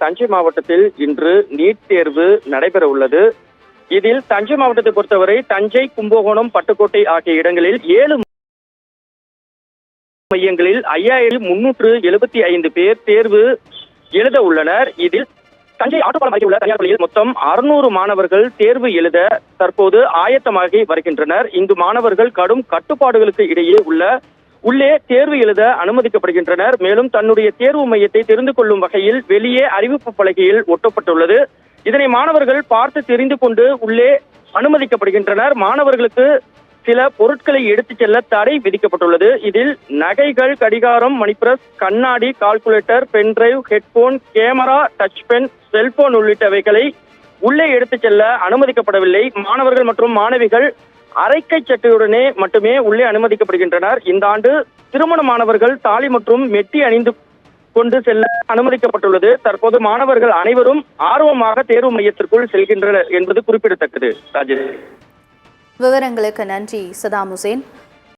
தஞ்சை மாவட்டத்தில் இன்று நீட் தேர்வு நடைபெற உள்ளது. இதில் தஞ்சை மாவட்டத்தை பொறுத்தவரை தஞ்சை, கும்பகோணம், பட்டுக்கோட்டை ஆகிய இடங்களில் 7 மையங்களில் 5375 பேர் தேர்வு எழுத உள்ளனர். இதில் தஞ்சை ஆட்டுப்பாலம் அருகே உள்ள தனியார் பள்ளியில் மொத்தம் 600 மாணவர்கள் தேர்வு எழுத தற்போது ஆயத்தமாகி வருகின்றனர். இங்கு மாணவர்கள் கடும் கட்டுப்பாடுகளுக்கு இடையே உள்ளே தேர்வு எழுத அனுமதிக்கப்படுகின்றனர். மேலும் தன்னுடைய தேர்வு மையத்தை தெரிந்து கொள்ளும் வகையில் வெளியே அறிவிப்பு பலகையில் ஒட்டப்பட்டுள்ளது. இதனை மாணவர்கள் பார்த்து தெரிந்து கொண்டு உள்ளே அனுமதிக்கப்படுகின்றனர். மாணவர்களுக்கு சில பொருட்களை எடுத்துச் செல்ல தடை விதிக்கப்பட்டுள்ளது. இதில் நகைகள், கடிகாரம், மணிப்பிரஸ், கண்ணாடி, calculator, pen drive, headphone, camera, touch pen, cellphone உள்ளிட்டவைகளை உள்ளே எடுத்துச் செல்ல அனுமதிக்கப்படவில்லை. மாணவர்கள் மற்றும் மாணவிகள் அரைக்கை சட்டையுடனே மட்டுமே உள்ளே அனுமதிக்கப்படுகின்றனர். இந்த ஆண்டு திருமணமானவர்கள் தாலி மற்றும் மெட்டி அணிந்து கொண்டு செல்ல அனுமதிக்கப்பட்டுள்ளது. தற்போது மாணவர்கள் அனைவரும் ஆர்வமாக தேர்வு மையத்திற்குள் செல்கின்றனர் என்பது குறிப்பிடத்தக்கது. ராஜேஷ், விவரங்களுக்கு நன்றி சதாம் ஹுசேன்.